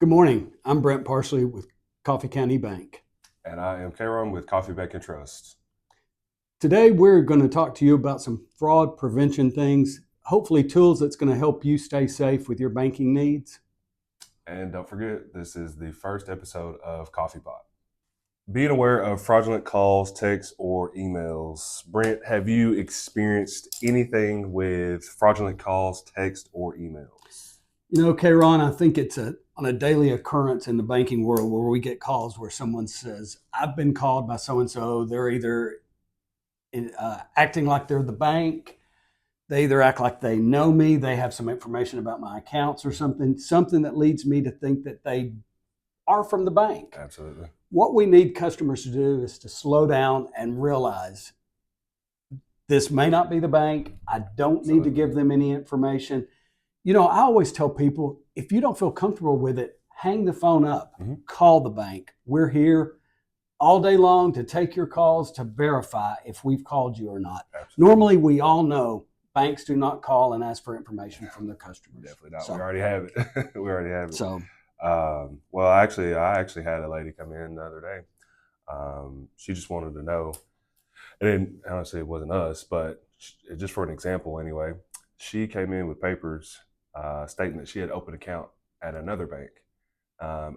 Good morning. I'm Brent Parsley with Coffee County Bank. And I am Kron with Coffee Bank and Trust. Today, we're going to talk to you about some fraud prevention things, hopefully tools that's going to help you stay safe with your banking needs. And don't forget, this is the first episode of Coffee Pot. Being aware of fraudulent calls, texts, or emails. Brent, have you experienced anything with fraudulent calls, text, or emails? You know, Kron, I think it's on a daily occurrence in the banking world where we get calls where someone says, I've been called by so-and-so. They're either acting like they're the bank. They either act like they know me. They have some information about my accounts or something that leads me to think that they are from the bank. Absolutely. What we need customers to do is to slow down and realize this may not be the bank. I don't need to give them any information. You know, I always tell people, if you don't feel comfortable with it, hang the phone up, call the bank. We're here all day long to take your calls to verify if we've called you or not. Absolutely. Normally, we all know banks do not call and ask for information from their customers. Definitely not. So, we already have it. We already have it. So, well, I actually had a lady come in the other day. She just wanted to know, and honestly, it wasn't us, but just for an example anyway, she came in with papers stating that she had opened an account at another bank.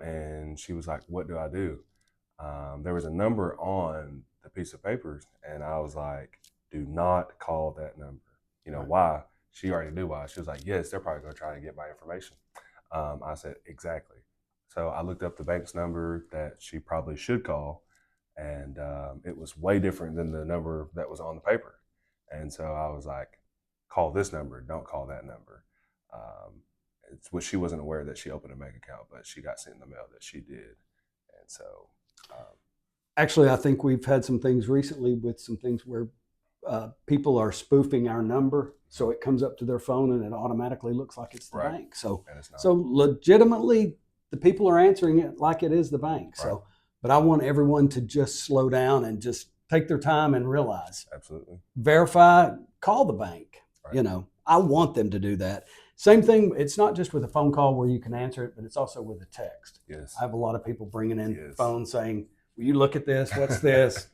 And she was like, what do I do? There was a number on the piece of papers, and I was like, do not call that number. You know, why? She already knew why. She was like, yes, they're probably going to try to get my information. I said, exactly. So I looked up the bank's number that she probably should call, and it was way different than the number that was on the paper. And so I was like, call this number, don't call that number. It's what she wasn't aware that she opened a bank account, but she got sent in the mail that she did. And so actually, I think we've had some things recently with some things where people are spoofing our number, so it comes up to their phone and it automatically looks like it's the bank. So legitimately, the people are answering it like it is the bank. So, but I want everyone to just slow down and just take their time and realize. Absolutely. Verify, call the bank. You know, I want them to do that. Same thing. It's not just with a phone call where you can answer it, but it's also with a text. Yes. I have a lot of people bringing in phones saying, will you look at this? What's this?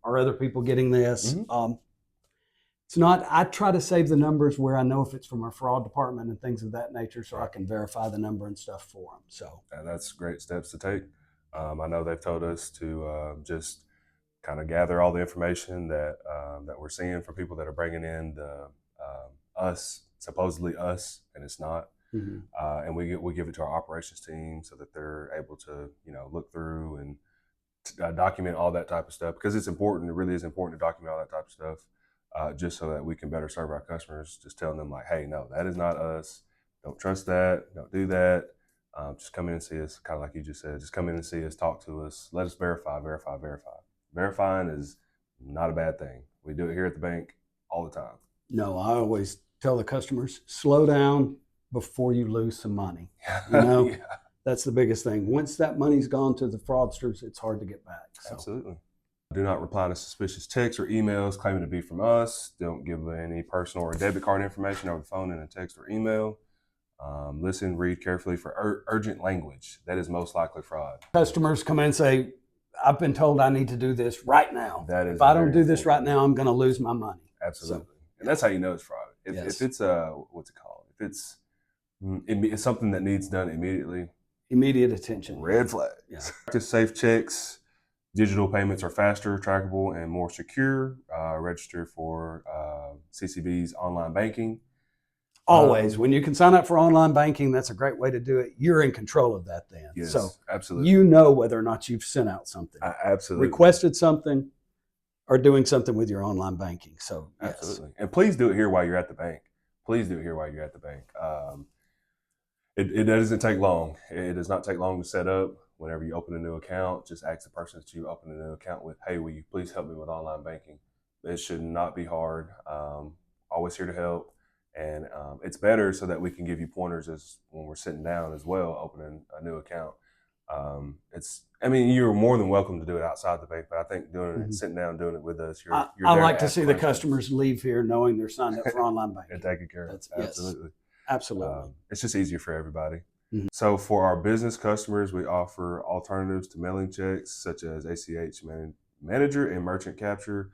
Are other people getting this? It's not, I try to save the numbers where I know if it's from our fraud department and things of that nature, so I can verify the number and stuff for them. So, and that's great steps to take. I know they've told us to just kind of gather all the information that we're seeing from people that are bringing in the supposedly us, and it's not. And we give it to our operations team so that they're able to, you know, look through and document all that type of stuff, because it's important. It really is important to document all that type of stuff, just so that we can better serve our customers. Just telling them like, hey, no, that is not us. Don't trust that. Don't do that. Just come in and see us, kind of like you just said. Just come in and see us, talk to us, let us verify. Verifying is not a bad thing. We do it here at the bank all the time. No, I always tell the customers, slow down before you lose some money. You know, that's the biggest thing. Once that money's gone to the fraudsters, it's hard to get back. So. Absolutely. Do not reply to suspicious texts or emails claiming to be from us. Don't give any personal or debit card information over the phone in a text or email. Listen, read carefully for urgent language. That is most likely fraud. Customers come in and say, I've been told I need to do this right now. That is if I don't do this right now, I'm going to lose my money. Absolutely. So, and that's how you know it's fraud. If it's what's it called? If it's something that needs done immediately. Immediate attention. Red flags. Safe checks. Digital payments are faster, trackable, and more secure. Register for CCB's online banking. Always. When you can sign up for online banking, that's a great way to do it. You're in control of that then. Yes, so absolutely. You know whether or not you've sent out something. Absolutely. Requested something or doing something with your online banking. So absolutely. And please do it here while you're at the bank. Please do it here while you're at the bank. It doesn't take long. It does not take long to set up. Whenever you open a new account, just ask the person that you open a new account with, hey, will you please help me with online banking? It should not be hard. Always here to help. And it's better so that we can give you pointers as when we're sitting down as well, opening a new account. You're more than welcome to do it outside the bank, but I think doing it, sitting down, doing it with us, you're I like to see the customers leave here knowing they're signed up for online banking. And taken care of. Absolutely. Absolutely. It's just easier for everybody. Mhm. So for our business customers, we offer alternatives to mailing checks such as ACH manager and merchant capture.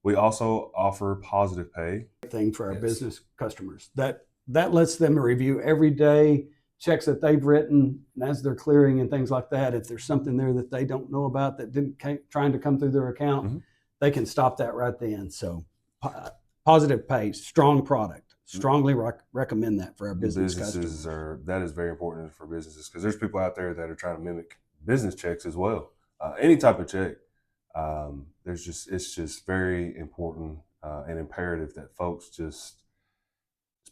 We also offer positive pay. Thing for our Yes. business customers that lets them review every day checks that they've written, and as they're clearing and things like that, if there's something there that they don't know about that trying to come through their account, Mhm. they can stop that right then. So positive pay, strong product, strongly recommend that for our business customers. That is very important for businesses because there's people out there that are trying to mimic business checks as well. Any type of check. It's just very important and imperative that folks just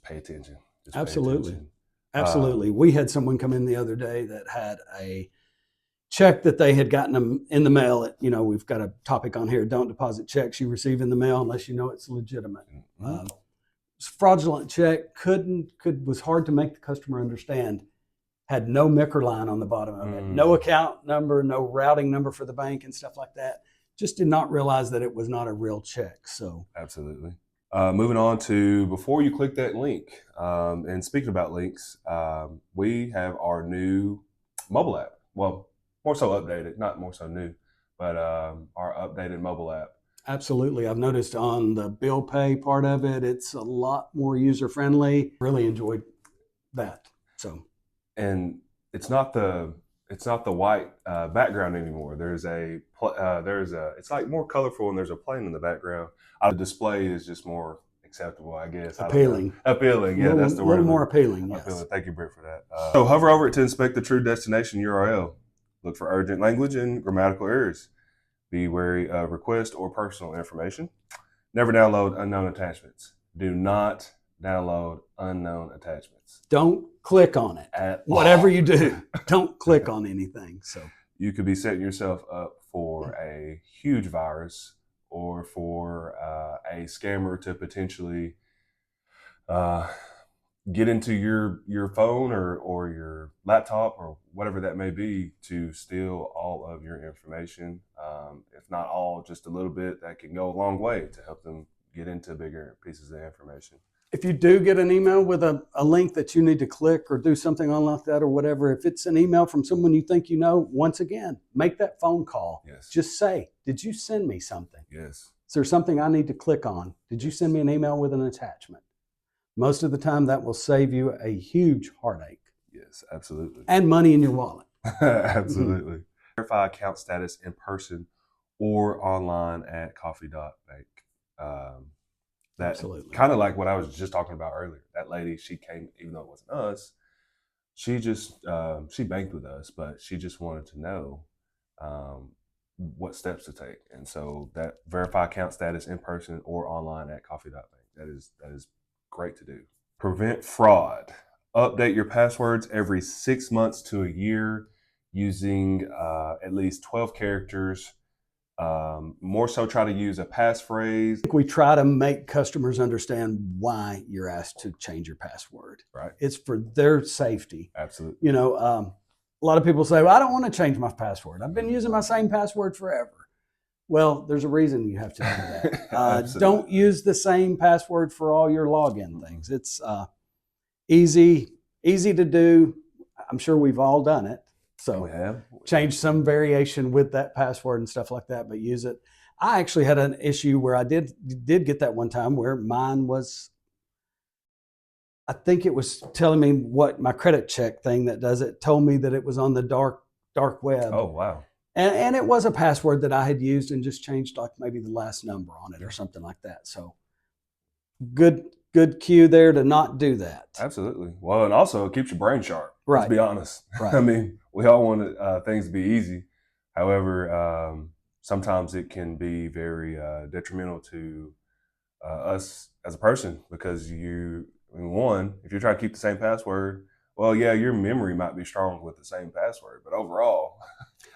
pay attention. Just pay Absolutely. attention. Absolutely. We had someone come in the other day that had a check that they had gotten them in the mail. We've got a topic on here: don't deposit checks you receive in the mail unless you know it's legitimate. Mhm. Fraudulent check was hard to make the customer understand. Had no MICR line on the bottom of it, no account number, no routing number for the bank and stuff like that. Just did not realize that it was not a real check. So Absolutely. Moving on to before you click that link, and speaking about links, we have our new mobile app. Well, more so updated, not more so new, but our updated mobile app. absolutely. I've noticed on the bill pay part of it, it's a lot more user friendly. Really enjoyed that. So, And it's not the white background anymore. It's like more colorful, and there's a plane in the background. The display is just more acceptable, I guess. appealing. Appealing, yeah, that's the word. A little more appealing, yes. Appealing. Thank you, Britt, for that. So hover over it to inspect the true destination URL. Look for urgent language and grammatical errors. Be wary of request or personal information. Never download unknown attachments. Do not download unknown attachments. Don't click on it. Whatever you do, don't click on anything. So you could be setting yourself up for a huge virus or for a scammer to potentially get into your phone or your laptop or whatever that may be to steal all of your information. If not all, just a little bit, that can go a long way to help them get into bigger pieces of information. If you do get an email with a link that you need to click or do something on like that or whatever, if it's an email from someone you think you know, once again, make that phone call. Yes. Just say, did you send me something? Yes. Is there something I need to click on? Did you send me an email with an attachment? Most of the time, that will save you a huge heartache. Yes, absolutely. And money in your wallet. Absolutely. Mm-hmm. Verify account status in person or online at coffee.bank. That kind of like what I was just talking about earlier. That lady, she came, even though it wasn't us, she just, she banked with us, but she just wanted to know what steps to take. And so that verify account status in person or online at coffee.bank. That is great to do. Prevent fraud. Update your passwords every 6 months to a year using at least 12 characters. More so try to use a passphrase. We try to make customers understand why you're asked to change your password. Right. It's for their safety. Absolutely. A lot of people say, well, I don't want to change my password. I've been using my same password forever. Well, there's a reason you have to do that. Don't use the same password for all your login things. It's easy to do. I'm sure we've all done it. So we have change some variation with that password and stuff like that, but use it. I actually had an issue where I did get that one time where mine was, I think it was telling me what my credit check thing that does it told me that it was on the dark web. Oh, wow. And it was a password that I had used and just changed like maybe the last number on it or something like that. So good cue there to not do that. Absolutely. Well, and also it keeps your brain sharp. Right. Let's be honest. Right. I mean, we all want things to be easy. However, sometimes it can be very detrimental to us as a person because if you're trying to keep the same password, well, yeah, your memory might be strong with the same password, but overall.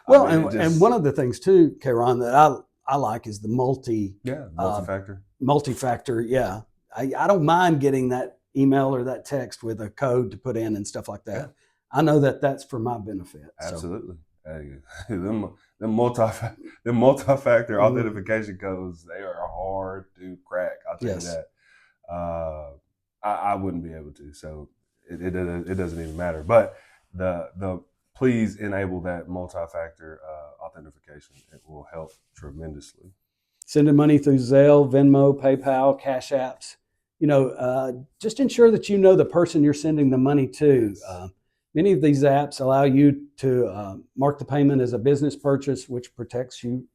Well, and one of the things too, Karen, that I like is the multi-factor. Multi-factor, yeah. I don't mind getting that email or that text with a code to put in and stuff like that. Yeah. I know that that's for my benefit. Absolutely. So. Them multi-factor authentication codes, they are hard to crack. I'll tell you that. I wouldn't be able to. So it doesn't even matter. But please enable that multi-factor authentication. It will help tremendously. Sending money through Zelle, Venmo, PayPal, Cash Apps. Just ensure that you know the person you're sending the money to. Yes. Many of these apps allow you to mark the payment as a business purchase, which protects you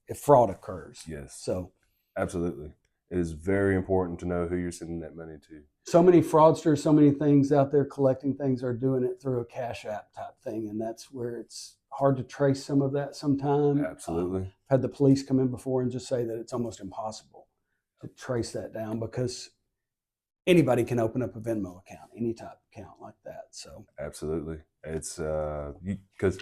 if fraud occurs. Yes. So, absolutely. It is very important to know who you're sending that money to. So many fraudsters, so many things out there collecting things are doing it through a Cash App type thing, and that's where it's hard to trace some of that sometimes. Absolutely. I've had the police come in before and just say that it's almost impossible to trace that down because anybody can open up a Venmo account, any type of account like that. So absolutely, it's because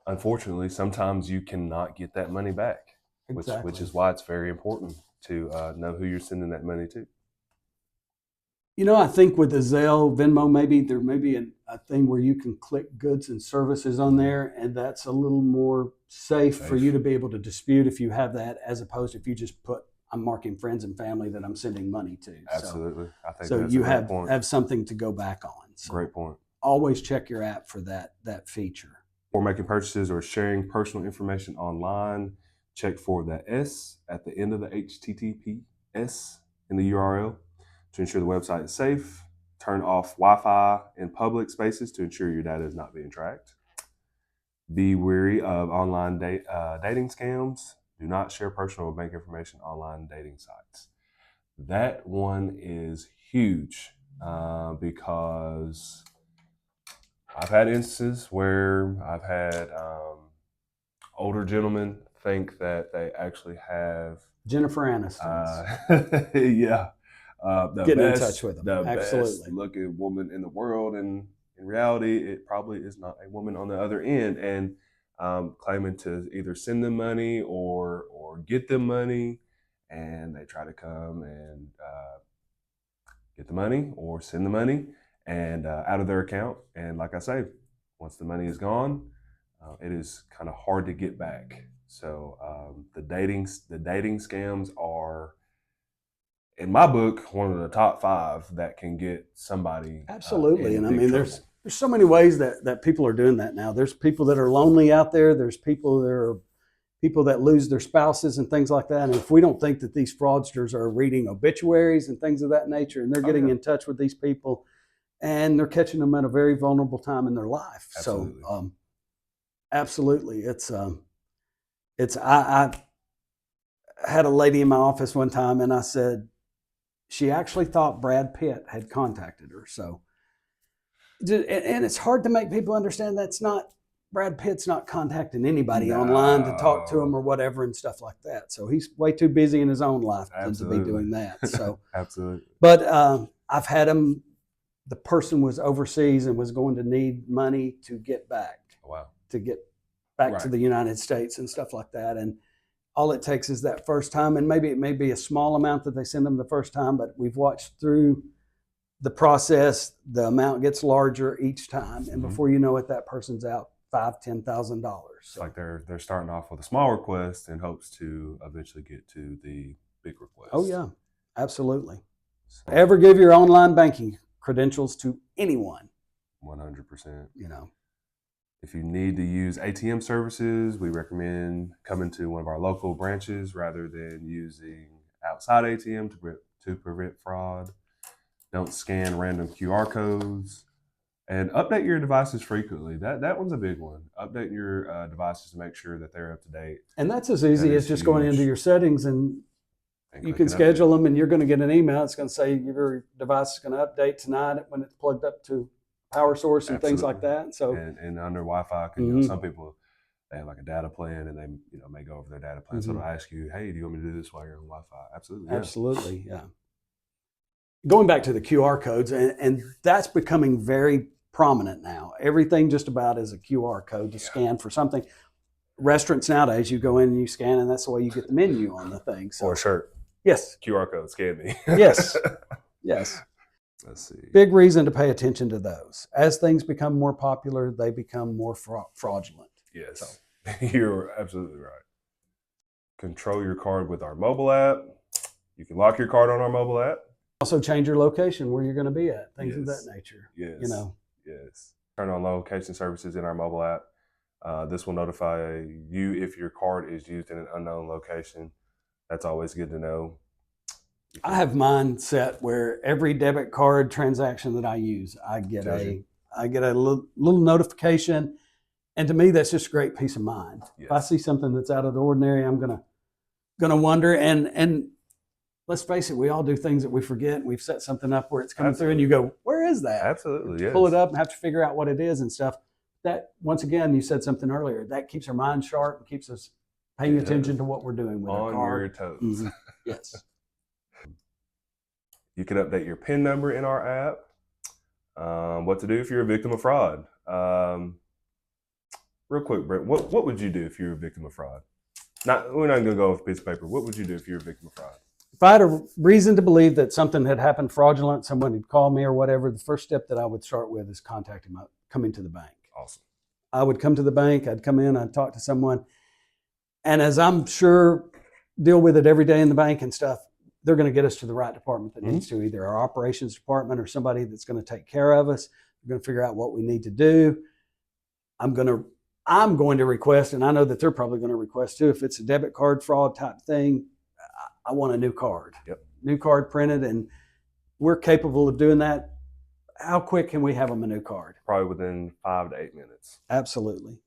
unfortunately sometimes you cannot get that money back, exactly. which is why it's very important to know who you're sending that money to. I think with the Zelle, Venmo, maybe there may be a thing where you can click goods and services on there, and that's a little more safe for you to be able to dispute if you have that, as opposed to if you just put, I'm marking friends and family that I'm sending money to. Absolutely. I think so that's you a great point. have something to go back on. So great point. Always check your app for that feature. For making purchases or sharing personal information online, check for the S at the end of the HTTPS in the URL to ensure the website is safe. Turn off Wi-Fi in public spaces to ensure your data is not being tracked. Be wary of online dating scams. Do not share personal bank information online dating sites. That one is huge because I've had instances where I've had older gentlemen think that they actually have Jennifer Aniston. Yeah. Getting in touch with them. The Absolutely. best looking woman in the world, and in reality, it probably is not a woman on the other end, and claiming to either send them money or get them money, and they try to come and get the money or send the money and out of their account. And like I say, once the money is gone, it is kind of hard to get back. So the dating scams are, in my book, one of the top 5 that can get somebody. Absolutely. And I mean, there's so many ways that people are doing that now. There's people that are lonely out there. There's people that lose their spouses and things like that. And if we don't think that these fraudsters are reading obituaries and things of that nature, and they're getting in touch with these people and they're catching them at a very vulnerable time in their life. Absolutely. So absolutely. I had a lady in my office one time and I said, she actually thought Brad Pitt had contacted her. So, and it's hard to make people understand Brad Pitt's not contacting anybody online to talk to him or whatever and stuff like that. So he's way too busy in his own life to be doing that. So absolutely. But I've had him. The person was overseas and was going to need money to get back. Wow. To get back to the United States and stuff like that. And all it takes is that first time, and maybe it may be a small amount that they send them the first time, but we've watched through the process, the amount gets larger each time, and before you know it, that person's out $5,000-$10,000. So like they're starting off with a small request in hopes to eventually get to the big request. Oh yeah, absolutely. So, ever give your online banking credentials to anyone? 100%. If you need to use ATM services, we recommend coming to one of our local branches rather than using outside ATM to prevent fraud. Don't scan random QR codes. And update your devices frequently. That one's a big one. Update your devices to make sure that they're up to date. And that's as easy as just going into your settings and you can schedule them, and you're going to get an email. It's going to say your device is going to update tonight when it's plugged up to power source and things like that. So and under Wi-Fi, some people, they have like a data plan and they may go over their data plan. So they'll ask you, hey, do you want me to do this while you're on Wi-Fi? Absolutely. Yeah. Absolutely. Yeah. Going back to the QR codes, and that's becoming very prominent now. Everything just about is a QR code to scan for something. Restaurants nowadays, you go in and you scan, and that's the way you get the menu on the thing. So, or a shirt. Yes. QR code, scan me. Yes. Yes. Let's see. Big reason to pay attention to those. As things become more popular, they become more fraudulent. Yes. So. You're absolutely right. Control your card with our mobile app. You can lock your card on our mobile app. Also change your location where you're going to be at, things of that nature. Yes. Yes. turn on location services in our mobile app. This will notify you if your card is used in an unknown location. That's always good to know. I have mine set where every debit card transaction that I use, I get a little notification, and to me, that's just a great peace of mind. Yes. If I see something that's out of the ordinary, I'm gonna wonder. And let's face it, we all do things that we forget. We've set something up where it's coming through, and you go, "Where is that?" Absolutely, yes. Pull it up and have to figure out what it is and stuff. That, once again, you said something earlier. That keeps our mind sharp and keeps us paying attention to what we're doing with our card. On your toes. Mm-hmm. Yes. You can update your PIN number in our app. What to do if you're a victim of fraud? Real quick, Brent, what would you do if you were a victim of fraud? We're not going to go off a piece of paper. What would you do if you were a victim of fraud? If I had a reason to believe that something had happened fraudulent, someone had called me or whatever, the first step that I would start with is coming to the bank. Awesome. I would come to the bank. I'd come in. I'd talk to someone. And as I'm sure deal with it every day in the bank and stuff, they're going to get us to the right department that needs to, either our operations department or somebody that's going to take care of us. We're going to figure out what we need to do. I'm going to request, and I know that they're probably going to request too, if it's a debit card fraud type thing, I want a new card. Yep. New card printed, and we're capable of doing that. How quick can we have them a new card? Probably within 5 to 8 minutes. Absolutely.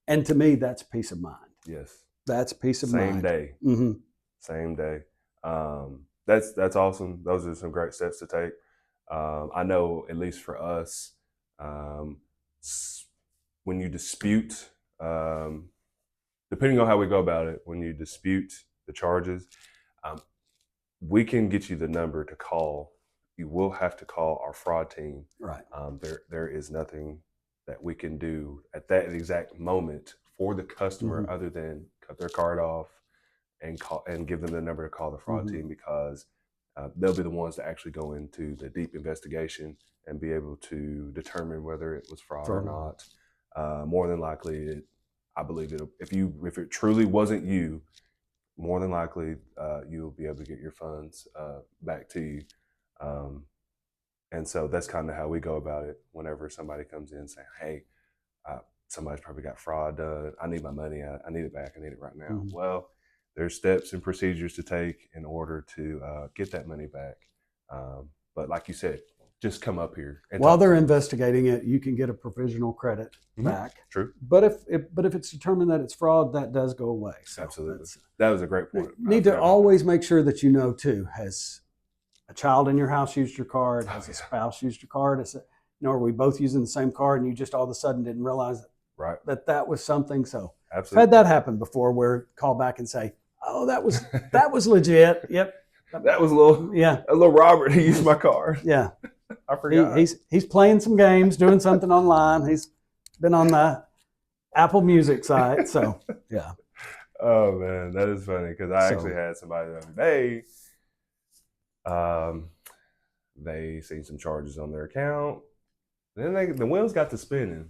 And to me, that's peace of mind. Yes. That's peace of mind. Same day. Mm-hmm. Same day. That's awesome. Those are some great steps to take. I know, at least for us, when you dispute, depending on how we go about it, when you dispute the charges, we can get you the number to call. You will have to call our fraud team. Right. There is nothing that we can do at that exact moment for the customer other than cut their card off and give them the number to call the fraud team, because they'll be the ones that actually go into the deep investigation and be able to determine whether it was fraud or not. More than likely, I believe if it truly wasn't you, more than likely you'll be able to get your funds back to you. And so that's kind of how we go about it whenever somebody comes in saying, hey, somebody's probably got fraud done. I need my money. I need it back. I need it right now. Well, there's steps and procedures to take in order to get that money back. But like you said, just come up here. While they're investigating it, you can get a provisional credit back. True. But if it's determined that it's fraud, that does go away. So absolutely. That was a great point. You need to always make sure that you know too, has a child in your house used your card? Has a spouse used your card? Are we both using the same card and you just all of a sudden didn't realize that was something? So absolutely. I've had that happen before, where call back and say, oh, that was legit. Yep. That was a little Robert. He used my card. Yeah. I forgot. He's playing some games, doing something online. He's been on the Apple Music site. So yeah. Oh man, that is funny, because I actually had somebody the other day. They seen some charges on their account. Then the wheels got to spinning,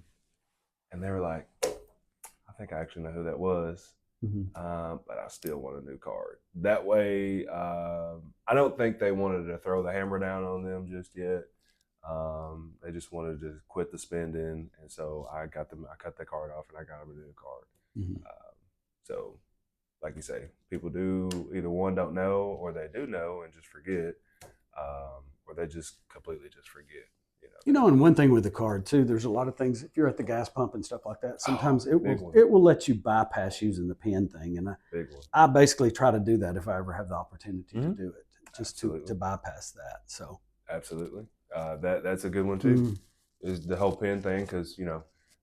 and they were like, I think I actually know who that was. But I still want a new card. That way, I don't think they wanted to throw the hammer down on them just yet. They just wanted to quit the spending, and so I cut the card off and I got them a new card. So, like you say, people do either one, don't know, or they do know and just forget, or they just completely just forget. And one thing with the card too, there's a lot of things. If you're at the gas pump and stuff like that, sometimes it will let you bypass using the PIN thing, and I basically try to do that if I ever have the opportunity to do it, just to bypass that. So absolutely, that's a good one too. Is the whole PIN thing, because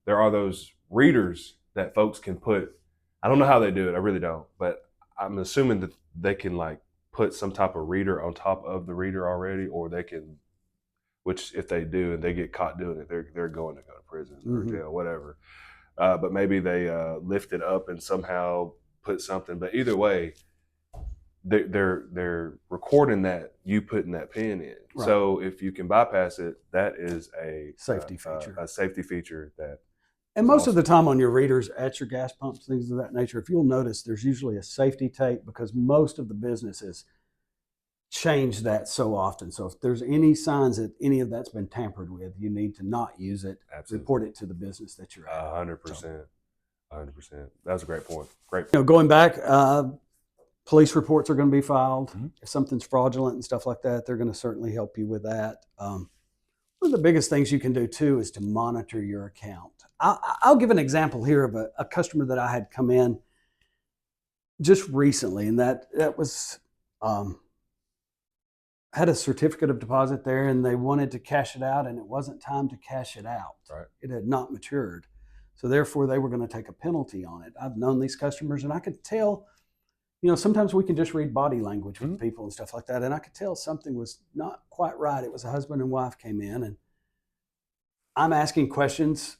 there are those readers that folks can put. I don't know how they do it. I really don't, but I'm assuming that they can put some type of reader on top of the reader already, or they can. Which, if they do and they get caught doing it, they're going to go to prison or jail, whatever. But maybe they lift it up and somehow put something. But either way, they're recording that you putting that pin in. Right. So if you can bypass it, that is a safety feature. A safety feature that. And most of the time on your readers at your gas pumps, things of that nature, if you'll notice, there's usually a safety tape, because most of the businesses change that so often. So if there's any signs that any of that's been tampered with, you need to not use it. Absolutely. Report it to the business that you're at. 100%. 100%. That was a great point. Great. Going back, police reports are going to be filed. Mm-hmm. If something's fraudulent and stuff like that, they're going to certainly help you with that. One of the biggest things you can do too is to monitor your account. I'll give an example here of a customer that I had come in just recently, and that was had a certificate of deposit there, and they wanted to cash it out, and it wasn't time to cash it out. Right. It had not matured, so therefore they were going to take a penalty on it. I've known these customers, and I could tell. Sometimes we can just read body language with people and stuff like that. And I could tell something was not quite right. It was a husband and wife came in, and I'm asking questions.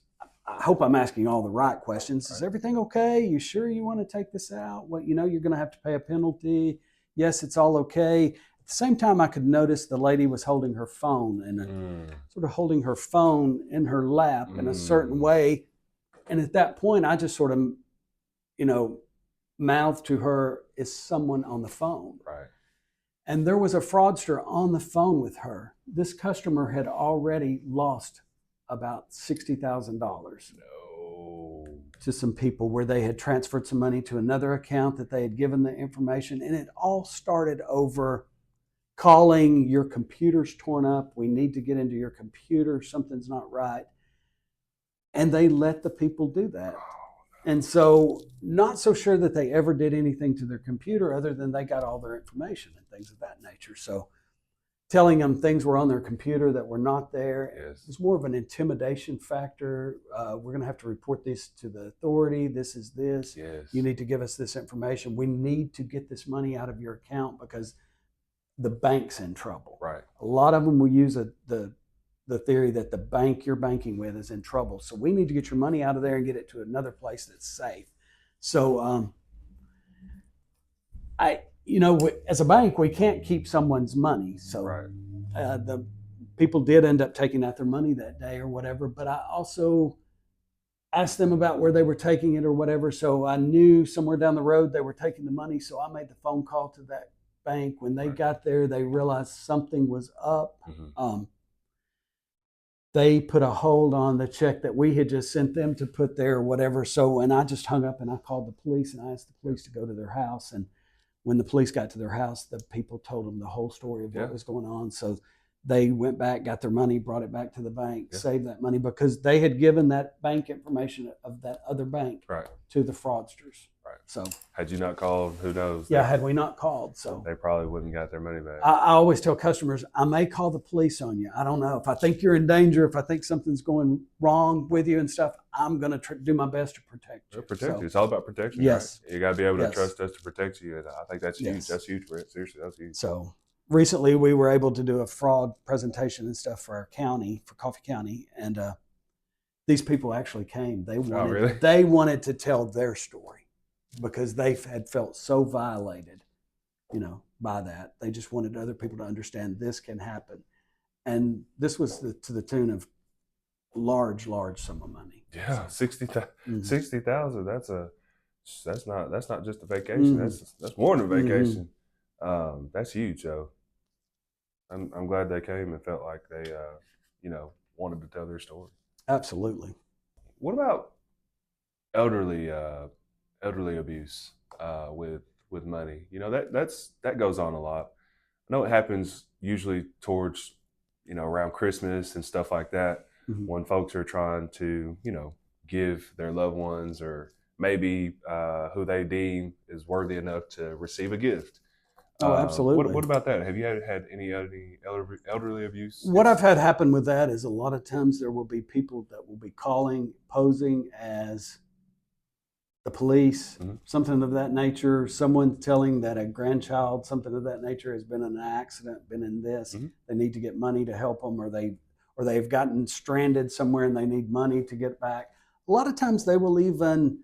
I hope I'm asking all the right questions. Right. Is everything okay? You sure you want to take this out? Well, you're going to have to pay a penalty. Yes, it's all okay. At the same time, I could notice the lady was holding her phone and sort of holding her phone in her lap in a certain way. And at that point, I just sort of, mouth to her, is someone on the phone. Right. And there was a fraudster on the phone with her. This customer had already lost about $60,000 to some people where they had transferred some money to another account that they had given the information. And it all started over calling, your computer's torn up. We need to get into your computer. Something's not right. And they let the people do that. And so not so sure that they ever did anything to their computer other than they got all their information and things of that nature. So telling them things were on their computer that were not there. Yes. It's more of an intimidation factor. We're going to have to report this to the authority. This is this. Yes. You need to give us this information. We need to get this money out of your account because the bank's in trouble. Right. A lot of them will use the theory that the bank you're banking with is in trouble. So we need to get your money out of there and get it to another place that's safe. So as a bank, we can't keep someone's money. So right. The people did end up taking out their money that day or whatever, but I also asked them about where they were taking it or whatever. So I knew somewhere down the road they were taking the money. So I made the phone call to that bank. When they got there, they realized something was up. Mm-hmm. They put a hold on the check that we had just sent them to put there or whatever. So, and I just hung up and I called the police and I asked the police to go to their house. And when the police got to their house, the people told them the whole story of what was going on. So they went back, got their money, brought it back to the bank, saved that money because they had given that bank information of that other bank to the fraudsters. Right. So had you not called, who knows? Yeah, had we not called, so they probably wouldn't got their money back. I always tell customers, I may call the police on you. I don't know. If I think you're in danger, if I think something's going wrong with you and stuff, I'm going to do my best to protect you. Protect you. It's all about protection. Yes. Right? You got to be able to trust us to protect you. And I think that's huge. That's huge, Brent. Seriously, that's huge. So recently we were able to do a fraud presentation and stuff for our county, for Coffee County. And these people actually came. They wanted to tell their story because they had felt so violated, by that. They just wanted other people to understand this can happen. And this was to the tune of large sum of money. Yeah, 60,000. That's not just a vacation. Mm-hmm. That's more than a vacation. Mm-hmm. That's huge, though. I'm glad they came and felt like they, wanted to tell their story. Absolutely. What about elderly abuse with money? That goes on a lot. I know it happens usually towards around Christmas and stuff like that, mm-hmm. when folks are trying to give their loved ones or maybe who they deem is worthy enough to receive a gift. Oh, absolutely. What about that? Have you had any elderly abuse? What I've had happen with that is a lot of times there will be people that will be calling, posing as the police, mm-hmm. something of that nature, someone telling that a grandchild, something of that nature has been in an accident, been in this, mm-hmm. they need to get money to help them, or they've gotten stranded somewhere and they need money to get back. A lot of times they will even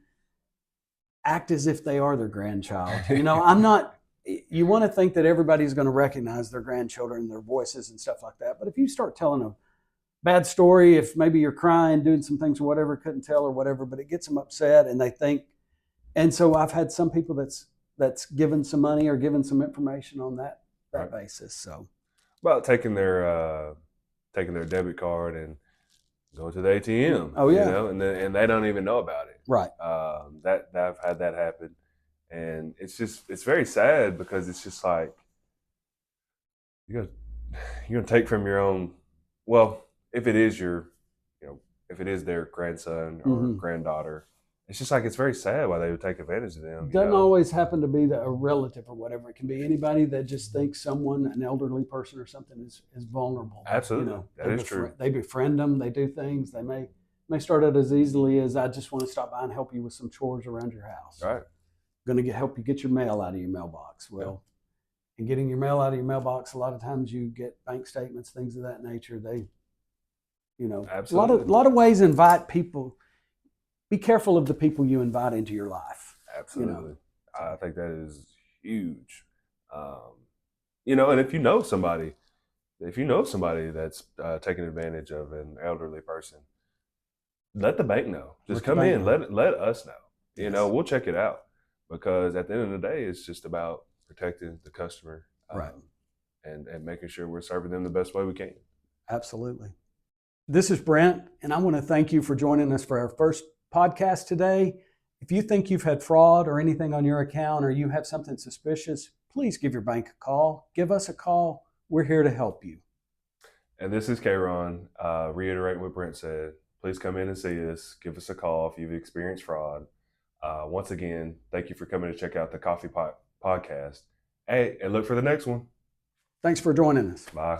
act as if they are their grandchild. You want to think that everybody's going to recognize their grandchildren, their voices and stuff like that. But if you start telling a bad story, if maybe you're crying, doing some things or whatever, couldn't tell or whatever, but it gets them upset and they think. And so I've had some people that's given some money or given some information on that that basis. So about taking their debit card and going to the ATM. Oh, yeah. You know, and they don't even know about it. right. That I've had that happen, and it's very sad because it's just like you're gonna take from your own. Well, if it is if it is their grandson or granddaughter, it's just like it's very sad why they would take advantage of them. Doesn't always happen to be a relative or whatever. It can be anybody that just thinks an elderly person or something is vulnerable. Absolutely. That is true. They befriend them. They do things. They may start out as easily as, I just want to stop by and help you with some chores around your house. Right. Going to help you get your mail out of your mailbox. Well, and getting your mail out of your mailbox, a lot of times you get bank statements, things of that nature. They, Absolutely. a lot of ways invite people. Be careful of the people you invite into your life. Absolutely. I think that is huge. And if you know somebody that's taking advantage of an elderly person, let the bank know. Just come in, let us know. Yes. We'll check it out, because at the end of the day, it's just about protecting the customer, right, and making sure we're serving them the best way we can. Absolutely. This is Brent, and I want to thank you for joining us for our first podcast today. If you think you've had fraud or anything on your account, or you have something suspicious, please give your bank a call. Give us a call. We're here to help you. And this is K-Ron, reiterating what Brent said. Please come in and see us. Give us a call if you've experienced fraud. Once again, thank you for coming to check out the Coffee Pot Podcast. Hey, and look for the next one. Thanks for joining us. Bye.